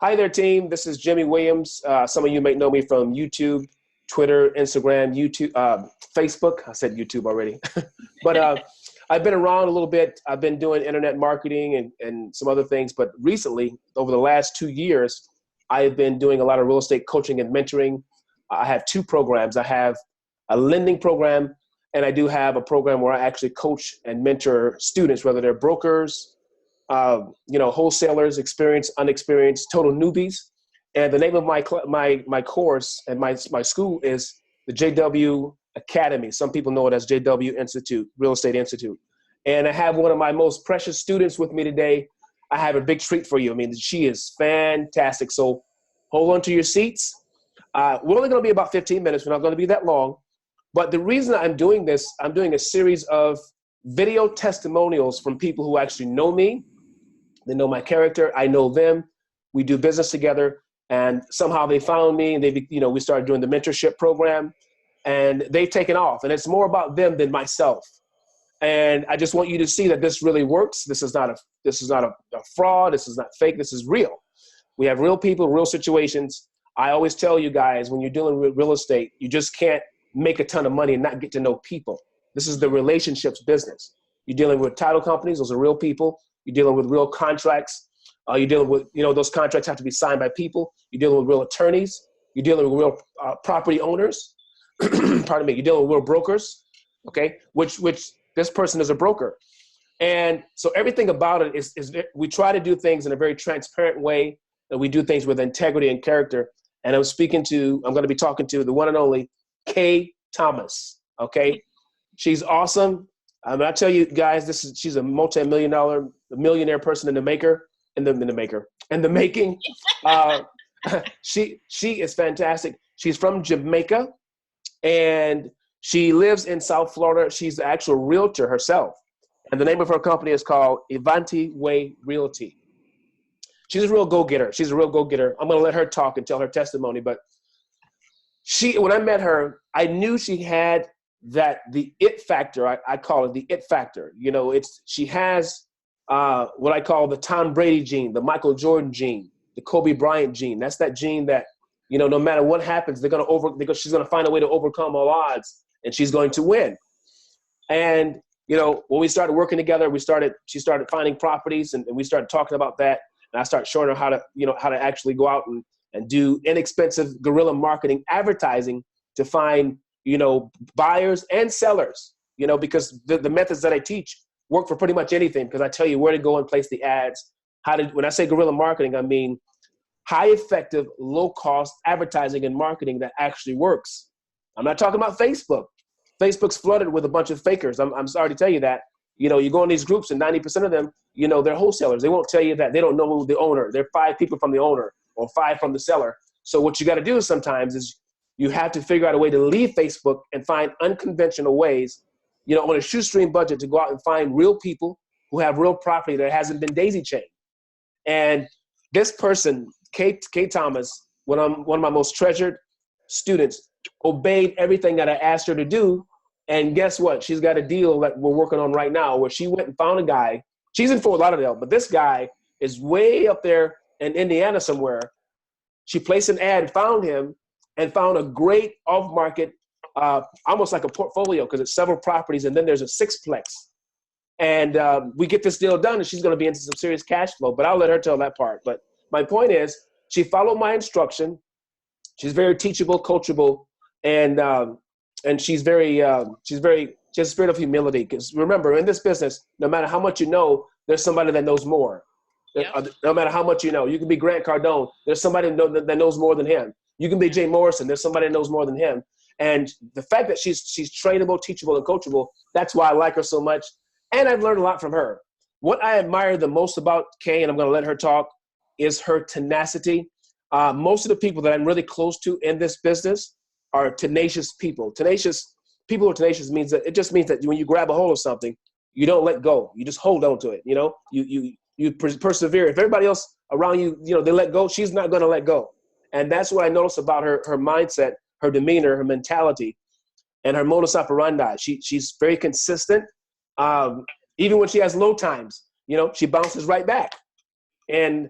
Hi there, team. This is Jimmy Williams. Some of you may know me from YouTube, Twitter, Instagram, YouTube, Facebook. I said YouTube already. But I've been around a little bit. I've been doing internet marketing and some other things. But recently, over the last 2 years, I've been doing a lot of real estate coaching and mentoring. I have two programs. I have a lending program, and I do have a program where I actually coach and mentor students, whether they're brokers, wholesalers, experienced, unexperienced, total newbies. And the name of my course and my school is the JW Academy. Some people know it as JW Institute, Real Estate Institute. And I have one of my most precious students with me today. I have a big treat for you. I mean, she is fantastic. So hold on to your seats. We're only going to be about 15 minutes. We're not going to be that long. But the reason I'm doing this, I'm doing a series of video testimonials from people who actually know me. They know my character. I know them. We do business together. And somehow they found me, and we started doing the mentorship program, and they've taken off. And it's more about them than myself. And I just want you to see that this really works. This is not a fraud. This is not fake. This is real. We have real people, real situations. I always tell you guys, when you're dealing with real estate, you just can't make a ton of money and not get to know people. This is the relationships business. You're dealing with title companies. Those are real people. You're dealing with real contracts. You're dealing with, those contracts have to be signed by people. You're dealing with real attorneys. You're dealing with real property owners. Pardon me. You're dealing with real brokers. Okay. Which this person is a broker. And so everything about it is we try to do things in a very transparent way, and we do things with integrity and character. And I'm going to be talking to the one and only Kay Thomas. Okay. She's awesome. I tell you guys, she's a millionaire person in the making. She is fantastic. She's from Jamaica, and she lives in South Florida. She's the actual realtor herself. And the name of her company is called Avanti Way Realty. She's a real go-getter. I'm going to let her talk and tell her testimony. But when I met her, I knew she had the it factor. I call it the it factor. She has what I call the Tom Brady gene, the Michael Jordan gene, the Kobe Bryant gene. That's that gene that, no matter what happens, she's going to find a way to overcome all odds, and she's going to win. And, when we started working together, she started finding properties, and we started talking about that. And I started showing her how to actually go out and do inexpensive guerrilla marketing advertising to find, buyers and sellers, because the methods that I teach work for pretty much anything, because I tell you where to go and place the ads. When I say guerrilla marketing, I mean high effective, low cost advertising and marketing that actually works. I'm not talking about Facebook. Facebook's flooded with a bunch of fakers. I'm sorry to tell you that. You go in these groups, and 90% of them, they're wholesalers. They won't tell you that. They don't know who the owner. They're 5 people from the owner or 5 from the seller. So what you got to do sometimes is you have to figure out a way to leave Facebook and find unconventional ways, on a shoestring budget, to go out and find real people who have real property that hasn't been daisy chained. And this person, Kate Thomas, one of my most treasured students, obeyed everything that I asked her to do. And guess what? She's got a deal that we're working on right now, where she went and found a guy. She's in Fort Lauderdale, but this guy is way up there in Indiana somewhere. She placed an ad, found him, and found a great off-market, almost like a portfolio, because it's several properties, and then there's a sixplex. And we get this deal done, and she's going to be into some serious cash flow, but I'll let her tell that part. But my point is, she followed my instruction. She's very teachable, coachable, and she has a spirit of humility. Because remember, in this business, no matter how much you know, there's somebody that knows more. Yep. No matter how much you know, you can be Grant Cardone. There's somebody that knows more than him. You can be Jay Morrison. There's somebody that knows more than him. And the fact that she's trainable, teachable, and coachable, that's why I like her so much. And I've learned a lot from her. What I admire the most about Kay, and I'm going to let her talk, is her tenacity. Most of the people that I'm really close to in this business are tenacious people. People who are tenacious means that when you grab a hold of something, you don't let go. You just hold on to it. You persevere. If everybody else around you, they let go, she's not going to let go. And that's what I notice about her mindset, her demeanor, her mentality, and her modus operandi. She's very consistent. Even when she has low times, she bounces right back. And,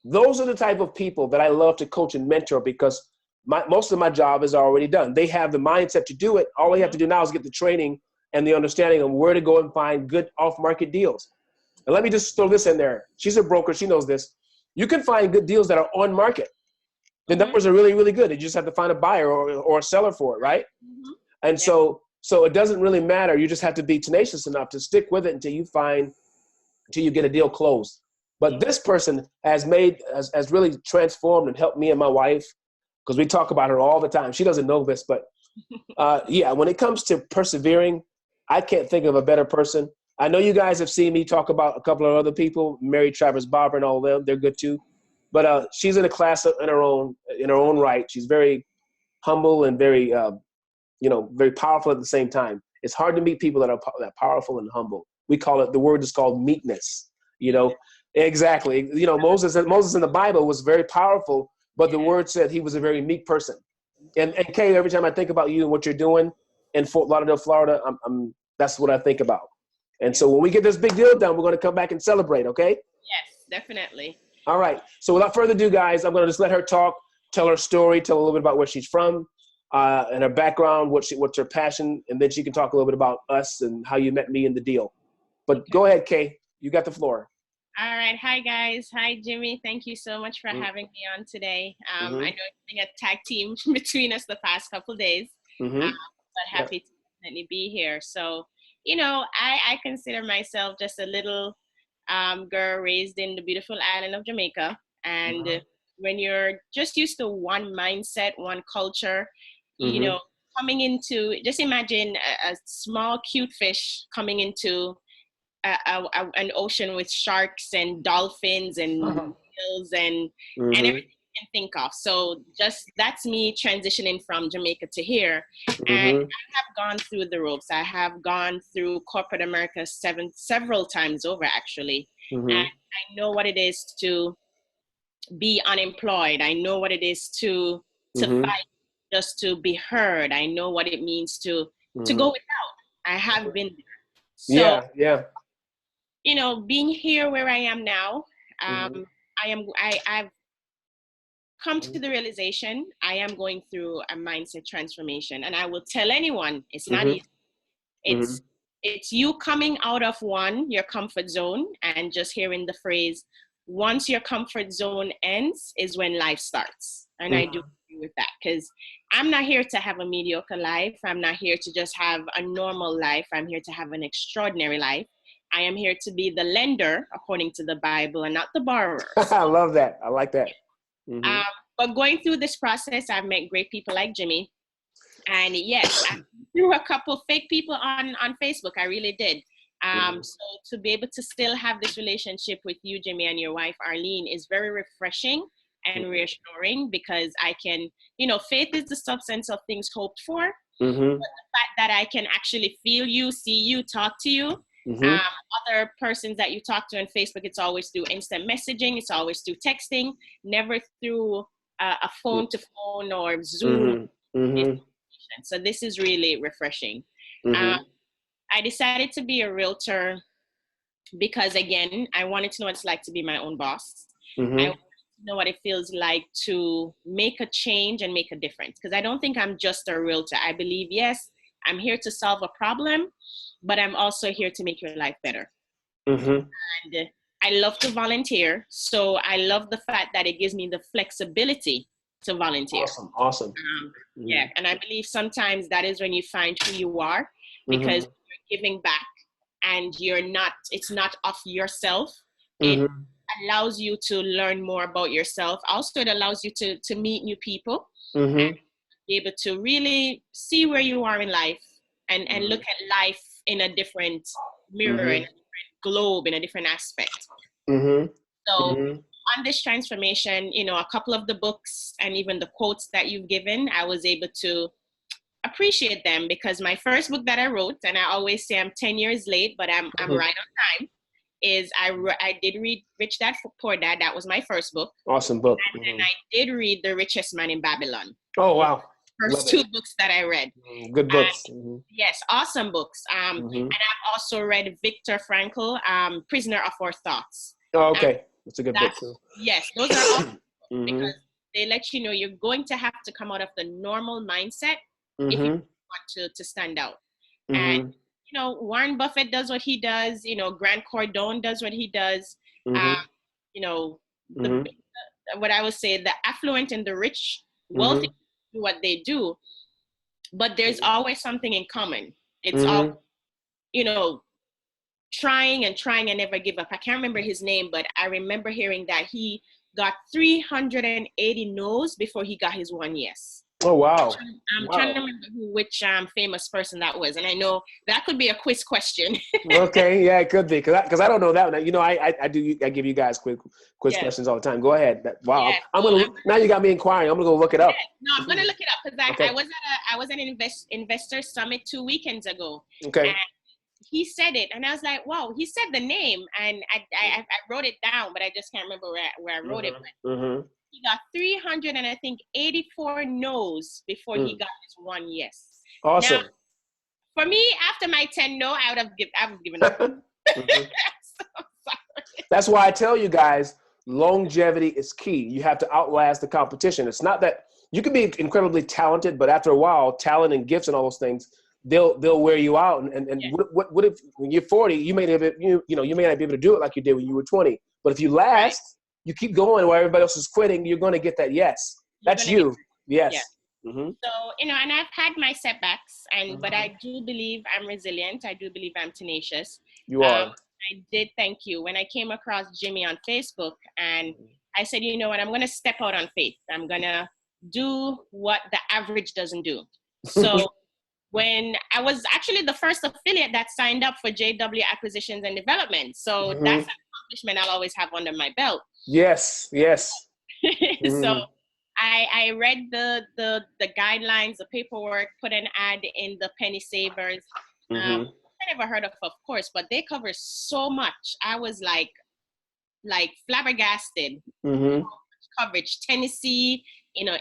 Those are the type of people that I love to coach and mentor because most of my job is already done. They have the mindset to do it. All they have to do now is get the training and the understanding of where to go and find good off-market deals. And let me just throw this in there. She's a broker. She knows this. You can find good deals that are on market. The numbers are really, really good. You just have to find a buyer or a seller for it, right? And so it doesn't really matter. You just have to be tenacious enough to stick with it until you get a deal closed. But this person has really transformed and helped me and my wife, because we talk about her all the time. She doesn't know this, but when it comes to persevering, I can't think of a better person. I know you guys have seen me talk about a couple of other people, Mary Travers Barber and all of them. They're good too. But she's in a class in her own right. She's very humble and very, very powerful at the same time. It's hard to meet people that are powerful and humble. We call it, the word is called meekness. Exactly. Moses in the Bible was very powerful, but the word said he was a very meek person. And Kay, every time I think about you and what you're doing in Fort Lauderdale, Florida, that's what I think about. And so when we get this big deal done, we're going to come back and celebrate, okay? Yes, definitely. All right. So without further ado, guys, I'm going to just let her talk, tell her story, tell a little bit about where she's from and her background, what's her passion, and then she can talk a little bit about us and how you met me in the deal. But go ahead, Kay. You got the floor. All right. Hi, guys. Hi, Jimmy. Thank you so much for having me on today. I know it's been a tag team between us the past couple of days, but happy to definitely be here. So, I consider myself just a little girl raised in the beautiful island of Jamaica. And when you're just used to one mindset, one culture, coming into, just imagine a small, cute fish coming into an ocean with sharks and dolphins and whales and everything you can think of. So that's me transitioning from Jamaica to here. And I have gone through the ropes. I have gone through corporate America several times over, actually. And I know what it is to be unemployed. I know what it is to fight just to be heard. I know what it means to go without. I have been there. So, being here where I am now, I've come to the realization I am going through a mindset transformation, and I will tell anyone it's not easy. It's you coming out of your comfort zone and just hearing the phrase, once your comfort zone ends is when life starts. And I do agree with that, because I'm not here to have a mediocre life. I'm not here to just have a normal life. I'm here to have an extraordinary life. I am here to be the lender, according to the Bible, and not the borrower. I love that. I like that. But going through this process, I've met great people like Jimmy. And yes, I threw a couple fake people on Facebook. I really did. So to be able to still have this relationship with you, Jimmy, and your wife, Arlene, is very refreshing and reassuring, because I can, faith is the substance of things hoped for. But the fact that I can actually feel you, see you, talk to you. Other persons that you talk to on Facebook, it's always through instant messaging. It's always through texting, never through a phone to phone or Zoom. So this is really refreshing. I decided to be a realtor because, again, I wanted to know what it's like to be my own boss. I wanted to know what it feels like to make a change and make a difference, because I don't think I'm just a realtor. I believe, yes, I'm here to solve a problem, but I'm also here to make your life better. And I love to volunteer. So I love the fact that it gives me the flexibility to volunteer. Awesome. Yeah. And I believe sometimes that is when you find who you are, because you're giving back and it's not of yourself. It allows you to learn more about yourself. Also, it allows you to meet new people and be able to really see where you are in life and look at life in a different mirror, in a different globe, in a different aspect. So on this transformation, a couple of the books and even the quotes that you've given, I was able to appreciate them, because my first book that I wrote, and I always say I'm 10 years late, but I'm right on time, is I did read Rich Dad Poor Dad. That was my first book. Awesome book. And I did read The Richest Man in Babylon. Oh, wow. First two books that I read. Good books. Yes, awesome books. And I've also read Viktor Frankl, Prisoner of Our Thoughts. Oh, okay. It's a good book too. Yes, those are all Mm-hmm. because they let you know you're going to have to come out of the normal mindset if you Mm-hmm. want to stand out. And Mm-hmm. Warren Buffett does what he does. Grant Cardone does what he does. Um, Mm-hmm. you know, the Mm-hmm. what I would say, the affluent and the rich, wealthy Mm-hmm. do what they do, but there's always something in common. It's all Mm-hmm. you know, trying and trying and never give up. I can't remember his name, but I remember hearing that he got 380 no's before he got his one yes. Oh wow. I'm trying Wow. to remember which famous person that was, and I know that could be a quiz question. Okay, yeah, it could be because I don't know that one. I give you guys quiz Yes, questions all the time. Go ahead. Wow, yes. I'm So gonna now you got me inquiring. I'm gonna go look it up. yeah, no, I'm gonna look it up because I Okay. was at an investor summit 2 weekends ago, Okay. and he said it, and I was like, wow, he said the name, and I wrote it down, but I just can't remember where I wrote it. But Mm-hmm. he got 300 and I think 84 no's before he Mm. got his one yes. Now, Awesome. for me, after my 10 no, I would have given up. Mm-hmm. So sorry. That's why I tell you guys, longevity is key. You have to outlast the competition. It's not that you can be incredibly talented, but after a while, talent and gifts and all those things, they'll wear you out. And Yeah, what if when you're 40, you may not you may not be able to do it like you did when you were 20. But if you right. last, you keep going while everybody else is quitting, you're going to get that yes. You're That's gonna get you. Yes. yeah. Mm-hmm. So, and I've had my setbacks, but Mm-hmm. I do believe I'm resilient. I do believe I'm tenacious. You Um, are. I did thank you when I came across Jimmy on Facebook, and I said, you know what, I'm going to step out on faith. I'm going to do what the average doesn't do. So when I was actually the first affiliate that signed up for JW Acquisitions and Development, so that's Mm-hmm. an accomplishment I'll always have under my belt. Yes. Yes. So Mm-hmm. I read the guidelines, the paperwork, put an ad in the Penny Savers. Mm-hmm. I never heard of course, but they cover so much. I was like flabbergasted. Mm-hmm. Coverage, Tennessee,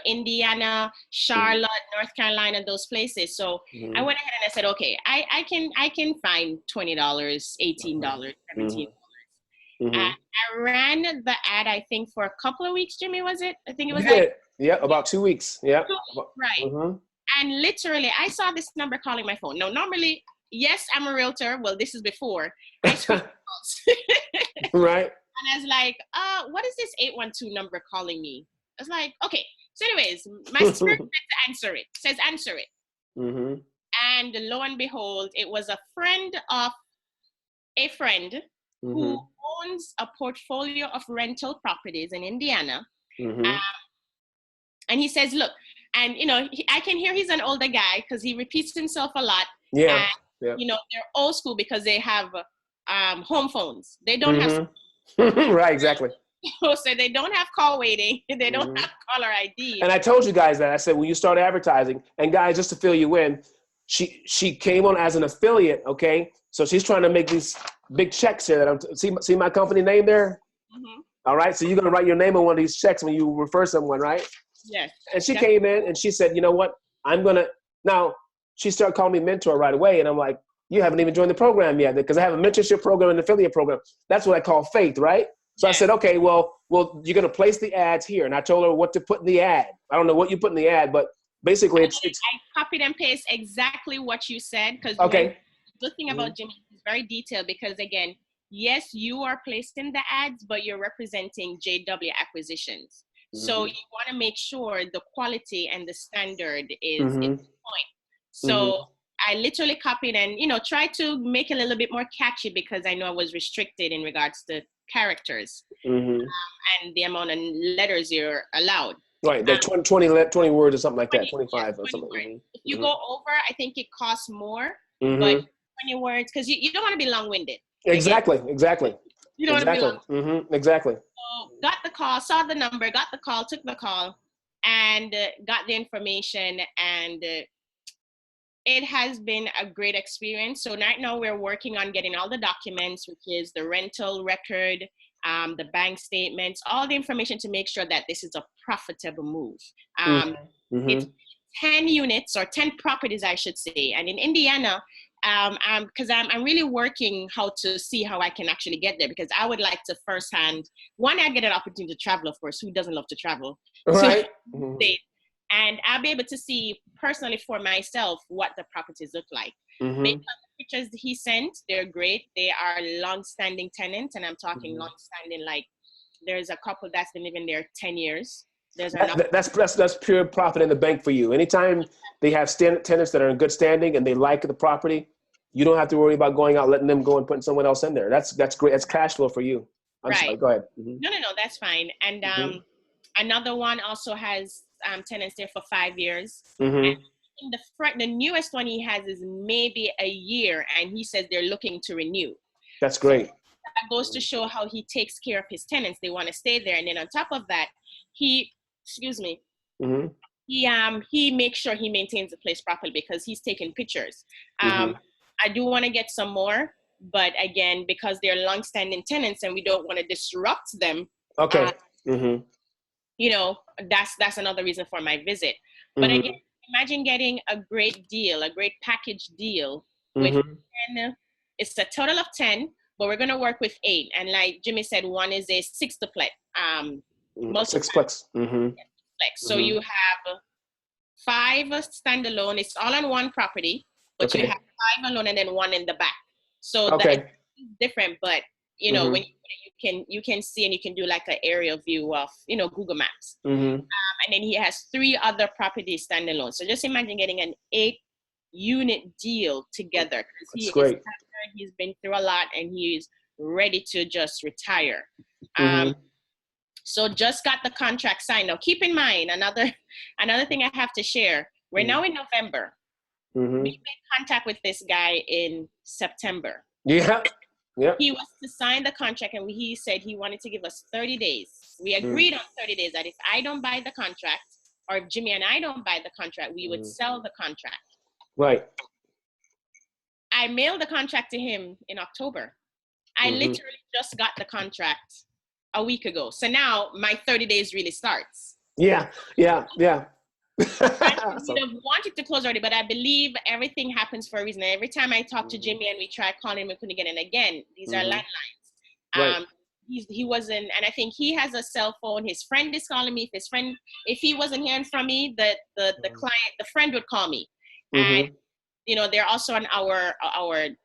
Indiana, Mm-hmm. Charlotte, North Carolina, those places. So I Mm-hmm. went ahead and I said, okay, I can find $20, $18, $17. Mm-hmm. I ran the ad, I think, for a couple of weeks, Jimmy, was it? I think it You was like did. Yeah, about 2 weeks. Yeah. 2 weeks, right. Mm-hmm. And literally, I saw this number calling my phone. Now, normally, yes, I'm a realtor. Well, this is before. I screen calls. Right. And I was like, what is this 812 number calling me? I was like, okay. So anyways, my spirit said to answer it. Says answer it. Mm-hmm. And lo and behold, it was a friend of a friend who Mm-hmm. owns a portfolio of rental properties in Indiana. Mm-hmm. And he says, look, and I can hear he's an older guy because he repeats himself a lot. Yeah. And Yeah. they're old school because they have home phones. They don't have Mm-hmm. Right. Exactly. so they don't have call waiting. They don't Mm-hmm. have caller ID. And I told you guys that I said when you start advertising, and guys, just to fill you in, she came on as an affiliate. Okay, so she's trying to make these big checks here. That I'm see my company name there. Mm-hmm. All right, so you're gonna write your name on one of these checks when you refer someone, right? Yes. And she came in and she said, you know what? I'm gonna now. She started calling me mentor right away, and I'm like, you haven't even joined the program yet because I have a mentorship program and an affiliate program. That's what I call faith, right? So I Yes. said, okay, well, you're gonna place the ads here, and I told her what to put in the ad. I don't know what you put in the ad, but basically, it's I copied and paste exactly what you said because okay. the thing about Jimmy is very detailed because again, yes, you are placed in the ads, but you're representing JW Acquisitions. So you want to make sure the quality and the standard is Mm-hmm. point. So I literally copied and tried to make it a little bit more catchy because I know I was restricted in regards to characters and the amount of letters you're allowed. Right, like 20 words or something like 20, that, 25 or 20 something. words. If you go over, I think it costs more, but Mm-hmm. 20 words because you don't want to be long-winded. Exactly. You don't want to be long. Exactly. So got the call, saw the number, got the call, took the call, and got the information, and it has been a great experience. So right now we're working on getting all the documents, which is the rental record, the bank statements, all the information to make sure that this is a profitable move. It's 10 units or 10 properties, I should say. And in Indiana, Because I'm really working how to see how I can actually get there, because I would like to firsthand, one, I get an opportunity to travel, of course, who doesn't love to travel? Right. So, and I'll be able to see personally for myself what the properties look like. Based on the pictures he sent, they're great. They are long-standing tenants, and I'm talking long-standing, like there's a couple that's been living there 10 years. There's another. That's pure profit in the bank for you. Anytime they have tenants that are in good standing and they like the property, you don't have to worry about going out, letting them go and putting someone else in there. That's great. That's cash flow for you. I'm sorry. Go ahead. No, that's fine. And another one also has tenants there for 5 years. And the newest one he has is maybe a year, and he says they're looking to renew. That's great. So that goes to show how he takes care of his tenants. They want to stay there, and then on top of that, he makes sure he maintains the place properly, because he's taking pictures. I do want to get some more, but again, because they're long-standing tenants and we don't want to disrupt them. Okay. You know, that's another reason for my visit. But again, imagine getting a great deal, a great package deal with 10. It's a total of 10, but we're going to work with 8. And like Jimmy said, one is a sixplex. Sixplex. So you have 5 standalone. It's all on one property, but you have 5 alone and then 1 in the back. So that's different, but you know, when you can see, and you can do like an aerial view of, you know, Google Maps. And then he has 3 other properties standalone. So just imagine getting an 8-unit deal together, because he's been through a lot and he's ready to just retire. So just got the contract signed. Now, keep in mind, another thing I have to share. We're now in November. We made contact with this guy in September. Yeah. He was to sign the contract, and he said he wanted to give us 30 days. We agreed on 30 days that if I don't buy the contract, or if Jimmy and I don't buy the contract, we would sell the contract. Right. I mailed the contract to him in October. I literally just got the contract a week ago. So now my 30 days really starts. Yeah. I would have wanted to close already, but I believe everything happens for a reason. Every time I talk to Jimmy and we try calling him, we couldn't get in again. These are landlines. He wasn't, and I think he has a cell phone. His friend is calling me. If he wasn't hearing from me, the client, the friend would call me. And you know, they're also on we're all different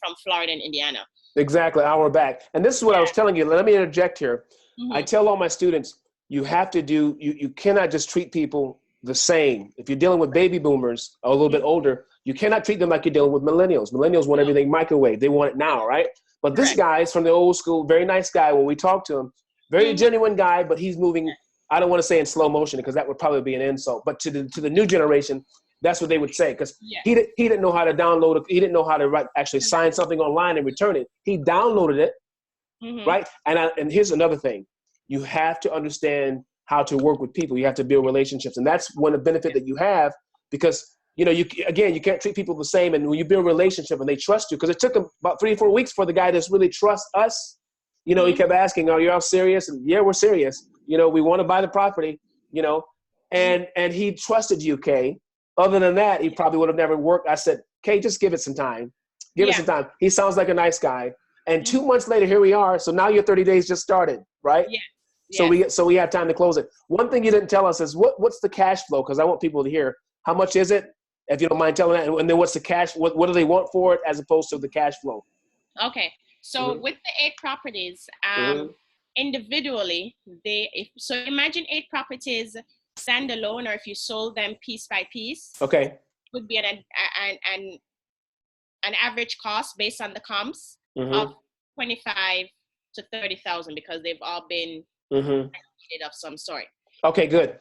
from Florida and Indiana. Exactly, hour back. And this is what I was telling you. Let me interject here. I tell all my students, you have to you cannot just treat people the same. If you're dealing with baby boomers, a little bit older, you cannot treat them like you're dealing with millennials. Millennials want everything microwave. They want it now, right? But this guy is from the old school, very nice guy. When we talk to him, very genuine guy, but he's moving, I don't want to say in slow motion, because that would probably be an insult. But to the new generation, that's what they would say, because he didn't know how to download it. He didn't know how to actually sign something online and return it. He downloaded it, right? And here's another thing. You have to understand how to work with people. You have to build relationships. And that's one of the benefit that you have, because, you know, you can't treat people the same. And when you build a relationship and they trust you, because it took him about 3 or 4 weeks for the guy to really trust us. You know, he kept asking, "Are you all serious?" And yeah, we're serious. You know, we want to buy the property, you know, and he trusted you, Kay. Other than that, he probably would have never worked. I said, "Kay, just give it some time. Give it some time." He sounds like a nice guy. And 2 months later, here we are. So now your 30 days just started, right? Yeah. So we have time to close it. One thing you didn't tell us is what's the cash flow? Because I want people to hear, how much is it, if you don't mind telling that, and then what's the cash? What do they want for it as opposed to the cash flow? Okay, so with the 8 properties, individually, so imagine 8 properties standalone, or if you sold them piece by piece, would be an average cost based on the comps of 25 to 30,000, because they've all been of some sort. Okay, good.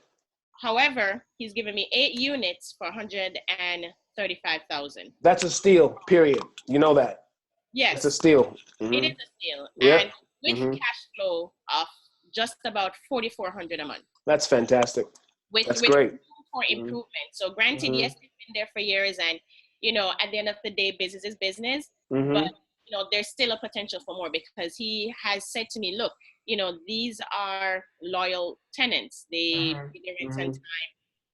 However, he's given me 8 units for 135,000. That's a steal, period. You know that. Yes. It's a steal. It is a steal. And with cash flow of just about 4,400 a month. That's fantastic. That's great. For improvement. So granted, yes, they've been there for years, and you know, at the end of the day, business is business. But you know, there's still a potential for more, because he has said to me, "Look, you know, these are loyal tenants. They pay their rent on time.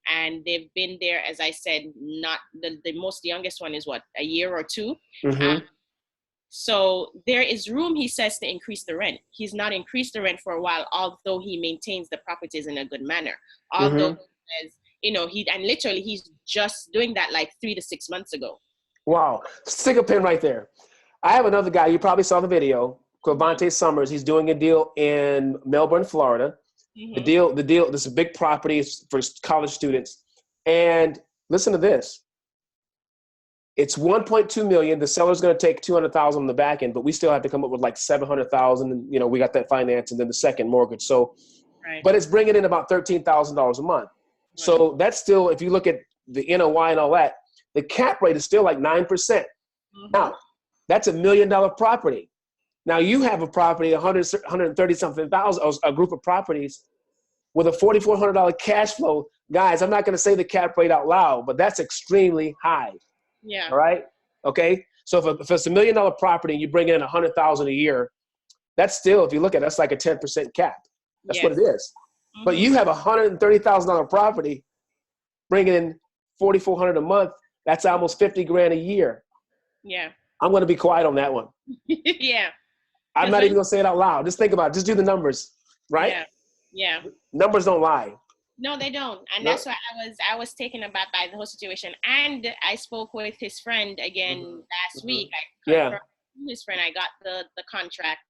and they've been there, as I said, not the most youngest one is what, a year or two. Mm-hmm. So there is room, he says, to increase the rent. He's not increased the rent for a while, although he maintains the properties in a good manner. Although Mm-hmm. he says, and literally he's just doing that like 3 to 6 months ago. Wow. Stick a pin right there. I have another guy, you probably saw the video, Clavante Summers. He's doing a deal in Melbourne, Florida. Mm-hmm. The deal, this is a big property for college students. And listen to this. It's 1.2 million. The seller's going to take 200,000 on the back end, but we still have to come up with like 700,000. And, we got that finance and then the second mortgage. So, Right. but it's bringing in about $13,000 a month. Right. So that's still, if you look at the NOI and all that, the cap rate is still like 9%. Mm-hmm. Now, that's $1 million property. Now you have a property, 130 something thousand, a group of properties with a $4,400 cash flow. Guys, I'm not going to say the cap rate out loud, but that's extremely high. Yeah. All right. Okay. So if it's $1 million property and you bring in 100,000 a year, that's still, if you look at it, that's like a 10% cap. That's what it is. Mm-hmm. But you have a $130,000 property bringing in $4,400 a month. That's almost 50 grand a year. Yeah. I'm going to be quiet on that one. Yeah. I'm not even going to say it out loud. Just think about it. Just do the numbers, right? Yeah. Yeah. Numbers don't lie. No, they don't. And that's why I was taken aback by the whole situation. And I spoke with his friend again last week. I confirmed to his friend, I got the contract.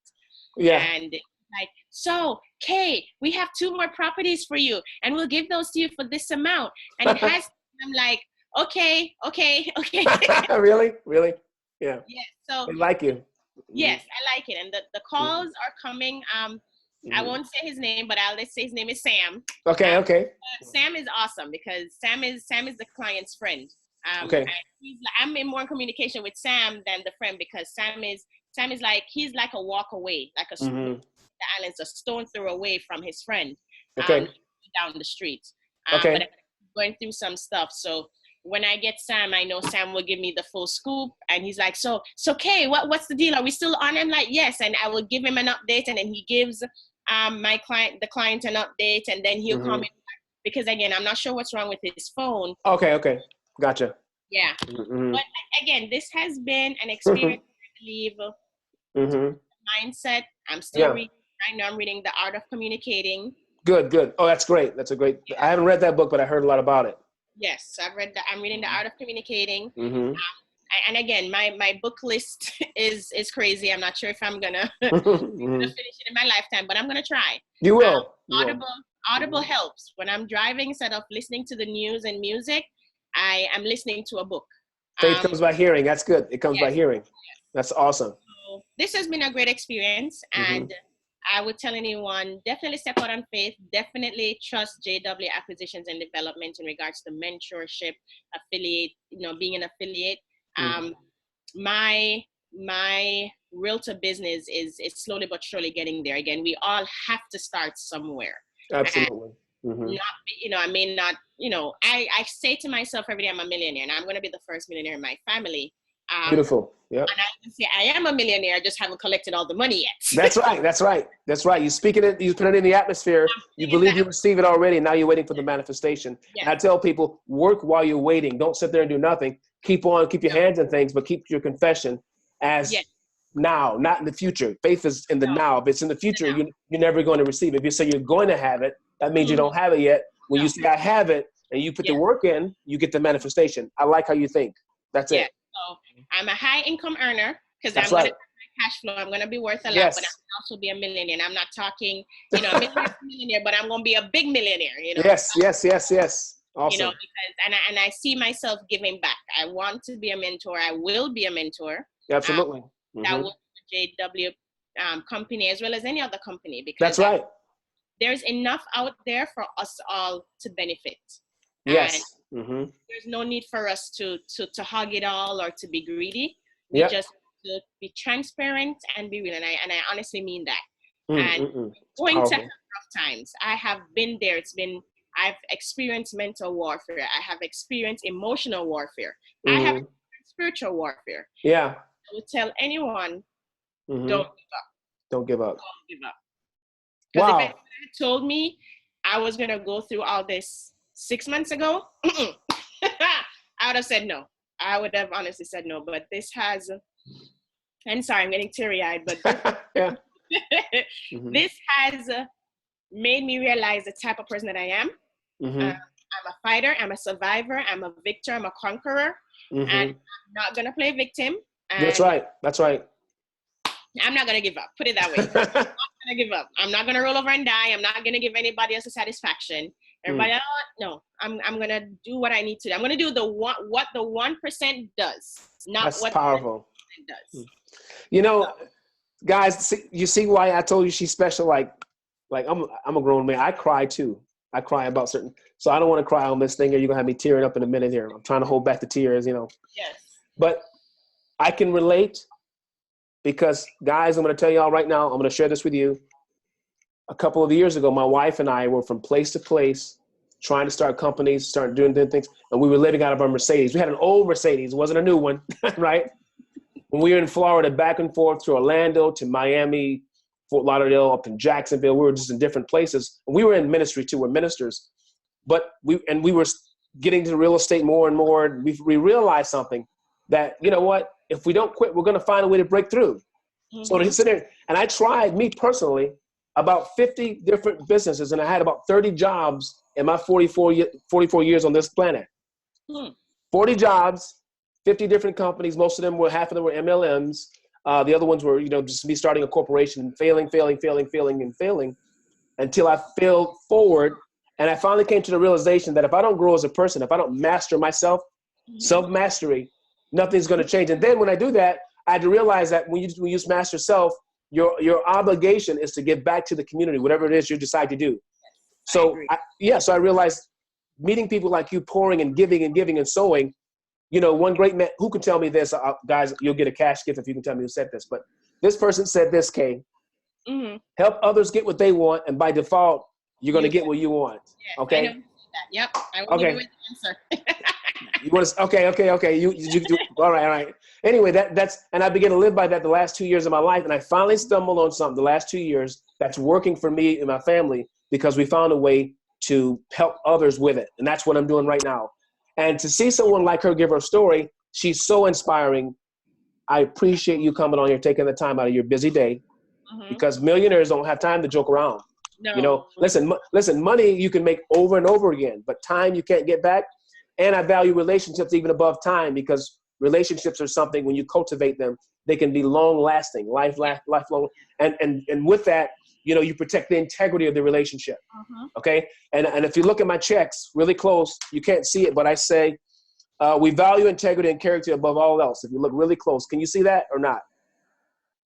Yeah. And like, so, Kay, we have 2 more properties for you, and we'll give those to you for this amount. And it has, I'm like, okay. Really? Yeah. Yeah. So they like you. Yes, I like it. And the calls are coming. I won't say his name, but let's say his name is Sam. Okay. Sam is awesome because Sam is the client's friend. Okay. I'm in more communication with Sam than the friend because Sam is like, he's like a walk away, like the island's a stone throw away from his friend. Okay. Down the street. Okay. But I'm going through some stuff, so when I get Sam, I know Sam will give me the full scoop. And he's like, so Kay, what's the deal? Are we still on? I'm like, yes. And I will give him an update. And then he gives the client an update. And then he'll call me back. Because again, I'm not sure what's wrong with his phone. Okay. Gotcha. Yeah. But again, this has been an experience, I believe. Mindset. I'm still reading. Right now I'm reading The Art of Communicating. Good. Oh, that's great. That's a great, I haven't read that book, but I heard a lot about it. Yes, I'm reading The Art of Communicating. And again, my book list is crazy. I'm not sure if I'm gonna finish it in my lifetime, but I'm gonna try. You will. Audible helps when I'm driving. Instead of listening to the news and music, I am listening to a book. Faith comes by hearing. That's good. It comes by hearing. Yes. That's awesome. So this has been a great experience, and I would tell anyone, definitely step out on faith. Definitely trust JW Acquisitions and Development in regards to mentorship, affiliate, being an affiliate. My realtor business is slowly but surely getting there. Again, we all have to start somewhere. Absolutely. I may not, I say to myself every day, I'm a millionaire, and I'm going to be the first millionaire in my family. Beautiful. Yeah. And I can say I am a millionaire. I just haven't collected all the money yet. That's right. You speak it. You put it in the atmosphere. You believe you receive it already, and now you're waiting for the manifestation. Yeah. And I tell people, work while you're waiting. Don't sit there and do nothing. Keep your hands in things, but keep your confession as now, not in the future. Faith is in the now. If it's in the future, you're never going to receive it. If you say you're going to have it, that means you don't have it yet. When you say I have it, and you put the work in, you get the manifestation. I like how you think. That's it. So I'm a high income earner because I'm going to have my cash flow. I'm going to be worth a lot, but I can also be a millionaire. And I'm not talking, a millionaire, but I'm going to be a big millionaire. Yes. Awesome. Because and I see myself giving back. I want to be a mentor. I will be a mentor. Absolutely. That will be JW company as well as any other company. Because that's right. There's enough out there for us all to benefit. Yes. There's no need for us to hog it all or to be greedy. We just to be transparent and be real. And I honestly mean that. And going to have rough times. I have been there. I've experienced mental warfare. I have experienced emotional warfare. I have experienced spiritual warfare. Yeah. I would tell anyone, don't give up. Don't give up. Because if anyone had told me I was going to go through all this 6 months ago, I would have said no. I would have honestly said no. But this has, and sorry, I'm getting teary-eyed, but Yeah. this has made me realize the type of person that I am. I'm a fighter. I'm a survivor. I'm a victor. I'm a conqueror. And I'm not going to play victim. That's right. That's right. I'm not going to give up. Put it that way. I'm not going to give up. I'm not going to roll over and die. I'm not going to give anybody else a satisfaction. Everybody else, no. I'm going to do what I need to do. I'm going to do what the 1% does, not That's what powerful. the 1% does. You know, guys, you see why I told you she's special? Like I'm a grown man. I cry too. I cry about certain. So I don't want to cry on this thing, or you're going to have me tearing up in a minute here. I'm trying to hold back the tears, you know. Yes. But I can relate because, guys, I'm going to tell y'all right now, I'm going to share this with you. A couple of years ago, my wife and I were from place to place trying to start companies, start doing things, and we were living out of our Mercedes. We had an old Mercedes. It wasn't a new one, right? When we were in Florida, back and forth to Orlando, to Miami, Fort Lauderdale, up in Jacksonville. We were just in different places. And we were in ministry too. We're ministers. But we were getting to real estate more and more. We realized something, that, you know what, if we don't quit, we're going to find a way to break through. So to sit there, and I tried, me personally, about 50 different businesses, and I had about 30 jobs in my 44 years on this planet. 40 jobs, 50 different companies. Most of them were, half of them were MLMs. The other ones were, you know, just me starting a corporation and failing until I failed forward. And I finally came to the realization that if I don't grow as a person, if I don't master myself, self-mastery, nothing's going to change. And then when I do that, I had to realize that when you master self, your obligation is to give back to the community, whatever it is you decide to do. So I realized meeting people like you, pouring and giving and sowing. You know, one great man, who can tell me this? Guys, you'll get a cash gift if you can tell me who said this. But this person said this, Kay. Help others get what they want, and by default, you're going to get what you want. Yes, okay? I know that. Yep. I will give you the answer. You want to? Okay. You all right. Anyway, that's, and I began to live by that the last 2 years of my life, and I finally stumbled on something the last 2 years that's working for me and my family, because we found a way to help others with it, and that's what I'm doing right now. And to see someone like her give her story, she's so inspiring. I appreciate you coming on here, taking the time out of your busy day, because millionaires don't have time to joke around. No. You know, listen, money you can make over and over again, but time you can't get back. And I value relationships even above time, because relationships are something, when you cultivate them, they can be long lasting, lifelong. And with that, you know, you protect the integrity of the relationship. Okay. And if you look at my checks really close, you can't see it, but I say, we value integrity and character above all else. If you look really close, can you see that or not?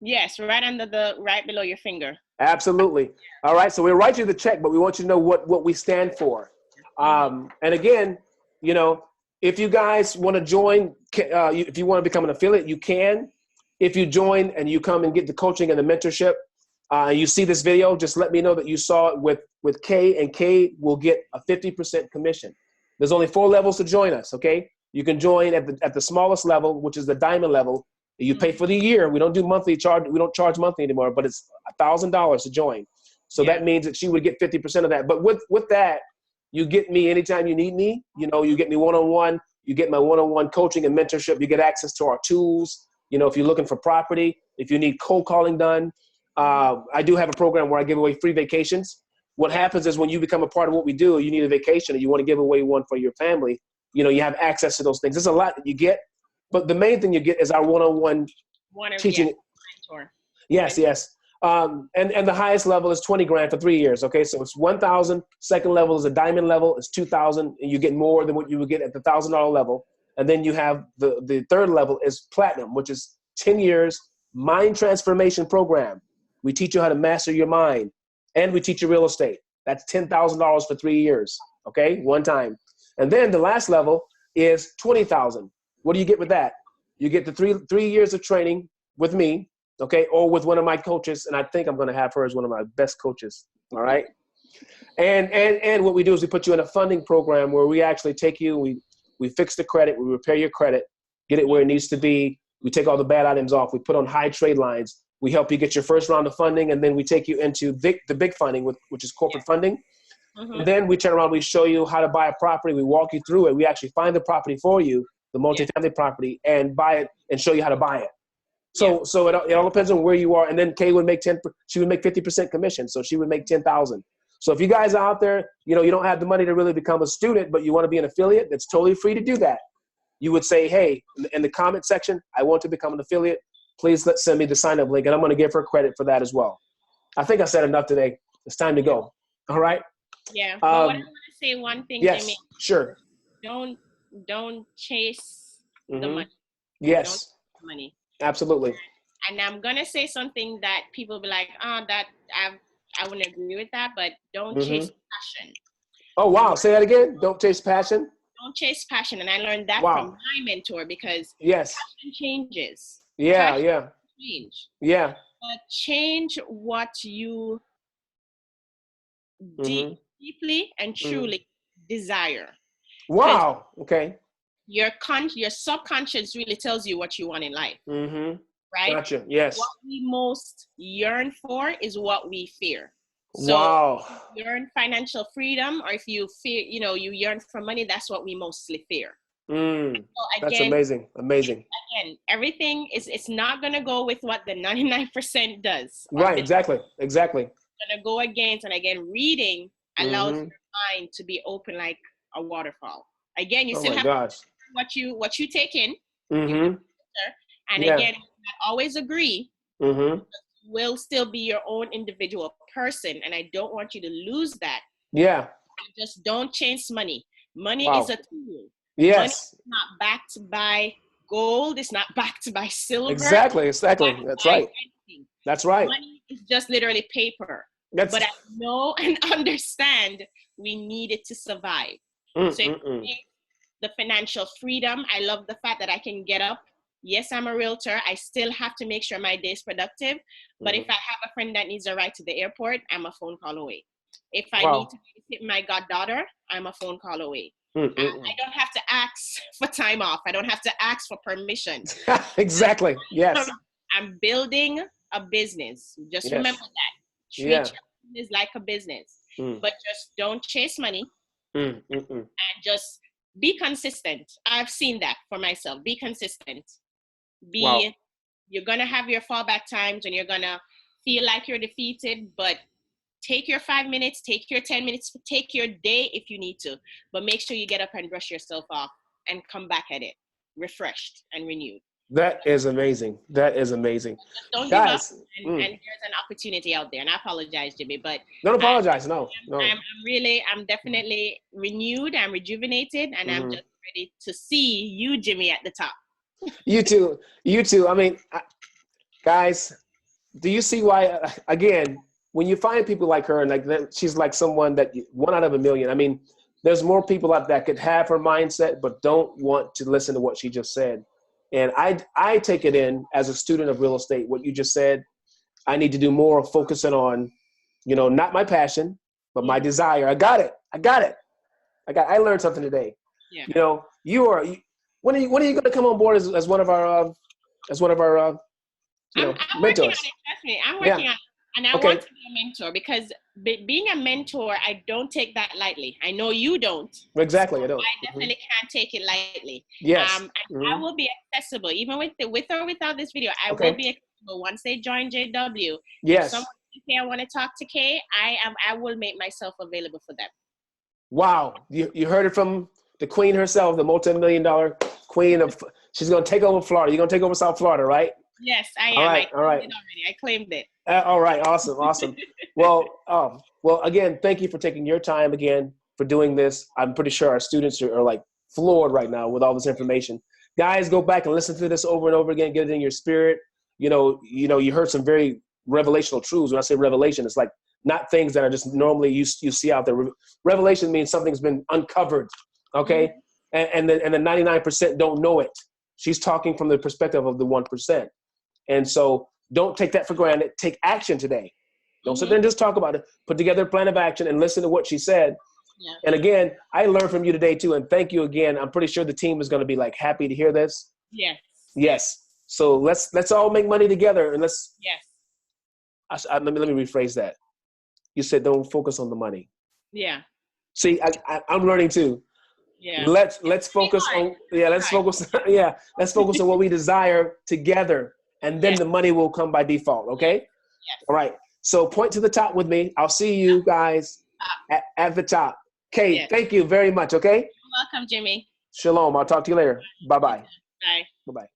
Yes. Right below your finger. Absolutely. All right. So we'll write you the check, but we want you to know what we stand for. And again, you know, if you guys want to join, if you want to become an affiliate, you can. If you join and you come and get the coaching and the mentorship, you see this video, just let me know that you saw it with Kay, and Kay will get a 50% commission. There's only 4 levels to join us, okay? You can join at the smallest level, which is the diamond level. You pay for the year. We don't do monthly charge. We don't charge monthly anymore, but it's $1,000 to join. So that means that she would get 50% of that. But with that, you get me anytime you need me. You know, you get me one-on-one. You get my one-on-one coaching and mentorship. You get access to our tools. You know, if you're looking for property, if you need cold calling done, I do have a program where I give away free vacations. What happens is when you become a part of what we do, you need a vacation and you want to give away one for your family. You know, you have access to those things. There's a lot that you get, but the main thing you get is our one-on-one teaching. Mentor. Yes. And the highest level is 20 grand for 3 years. Okay. So it's 1,000. Second level is a diamond level. It's 2,000, and you get more than what you would get at the $1,000 level. And then you have the third level is platinum, which is 10 years mind transformation program. We teach you how to master your mind, and we teach you real estate. That's $10,000 for 3 years. Okay. One time. And then the last level is 20,000. What do you get with that? You get the three years of training with me. Okay. Or with one of my coaches. And I think I'm going to have her as one of my best coaches. All right. And what we do is we put you in a funding program where we actually take you, we fix the credit, we repair your credit, get it where it needs to be. We take all the bad items off. We put on high trade lines. We help you get your first round of funding. And then we take you into the big funding, which is corporate funding. Mm-hmm. And then we turn around, we show you how to buy a property. We walk you through it. We actually find the property for you, the multifamily property, and buy it and show you how to buy it. So it all depends on where you are. And then Kay would make she would make 50% commission. So she would make 10,000. So if you guys are out there, you don't have the money to really become a student, but you want to be an affiliate, that's totally free to do that. You would say, hey, in the comment section, I want to become an affiliate. Please send me the sign up link, and I'm going to give her credit for that as well. I think I said enough today. It's time to go. All right. Yeah. But what I want to say one thing, yes, Jimmy. Sure. Don't chase the money. Yes. Don't chase the money. Absolutely. And I'm gonna say something that people be like, that I wouldn't agree with that, but don't chase passion. Oh wow! Say that again. Don't chase passion. Don't chase passion, and I learned that from my mentor because passion changes. Yeah. Change. Yeah. But change what you deeply and truly desire. Wow. Okay. Your subconscious really tells you what you want in life. Right? Gotcha. Yes. What we most yearn for is what we fear. So if you yearn financial freedom, or if you fear, you yearn for money, that's what we mostly fear. So again, that's amazing. Again, everything it's not gonna go with what the 99% does. Right. Exactly. It's gonna go against, and again, reading allows your mind to be open like a waterfall. Again, you still have what you take in. And again, not always agree. Will still be your own individual person, and I don't want you to lose that. Yeah. Just don't chase money. Money is a tool. Yes. Money is not backed by gold. It's not backed by silver. Exactly. That's right. Anything. That's right. Money is just literally paper. But I know and understand we need it to survive. So the financial freedom, I love the fact that I can get up. Yes, I'm a realtor. I still have to make sure my day is productive. But if I have a friend that needs a ride to the airport, I'm a phone call away. If I need to visit my goddaughter, I'm a phone call away. I don't have to ask for time off. I don't have to ask for permission. Exactly. Yes. I'm building a business. Just remember that. Treat your business like a business. But just don't chase money. And just be consistent. I've seen that for myself. Be consistent. You're going to have your fallback times and you're going to feel like you're defeated, but take your 5 minutes, take your 10 minutes, take your day if you need to, but make sure you get up and brush yourself off and come back at it refreshed and renewed. That is amazing. Don't give up, and there's an opportunity out there. And I apologize, Jimmy, but don't apologize. No. I'm definitely renewed. I'm rejuvenated, and I'm just ready to see you, Jimmy, at the top. You too. I mean, guys, do you see why? Again, when you find people like her, and like that, she's like someone that 1 out of a million. I mean, there's more people out there that could have her mindset, but don't want to listen to what she just said. And I take it in as a student of real estate, what you just said. I need to do more of focusing on, not my passion, but my desire. I got it. I learned something today. Yeah. When are you going to come on board as one of our mentors? I'm working on it. Trust me. I'm working on it. And I want to be a mentor because being a mentor, I don't take that lightly. I know you don't. Exactly, so I don't. I definitely can't take it lightly. Yes. And I will be accessible, even with or without this video. I will be accessible once they join JW. Yes. If someone says, I want to talk to Kay, I will make myself available for them. Wow. You heard it from the queen herself, the multi-million-dollar queen of. She's going to take over Florida. You're going to take over South Florida, right? Yes, I am. All right. I claimed it. All right. Awesome. Well, again, thank you for taking your time again for doing this. I'm pretty sure our students are like floored right now with all this information. Guys, go back and listen to this over and over again. Get it in your spirit. You heard some very revelational truths. When I say revelation, it's like not things that are just normally you see out there. Revelation means something's been uncovered. Okay. And the 99% don't know it. She's talking from the perspective of the 1%. And so don't take that for granted. Take action today. Don't sit there and just talk about it. Put together a plan of action and listen to what she said. Yeah. And again, I learned from you today too. And thank you again. I'm pretty sure the team is going to be like happy to hear this. Yes. So let's all make money together. And let's. Yes. Let me rephrase that. You said don't focus on the money. Yeah. See, I'm learning too. Yeah. Let's focus on let's focus let's focus on what we desire together, and then the money will come by default. Okay. Yes. All right. So point to the top with me. I'll see you guys at the top. Okay. Yes. Thank you very much. Okay. You're welcome, Jimmy. Shalom. I'll talk to you later. Bye bye. Bye. Bye bye.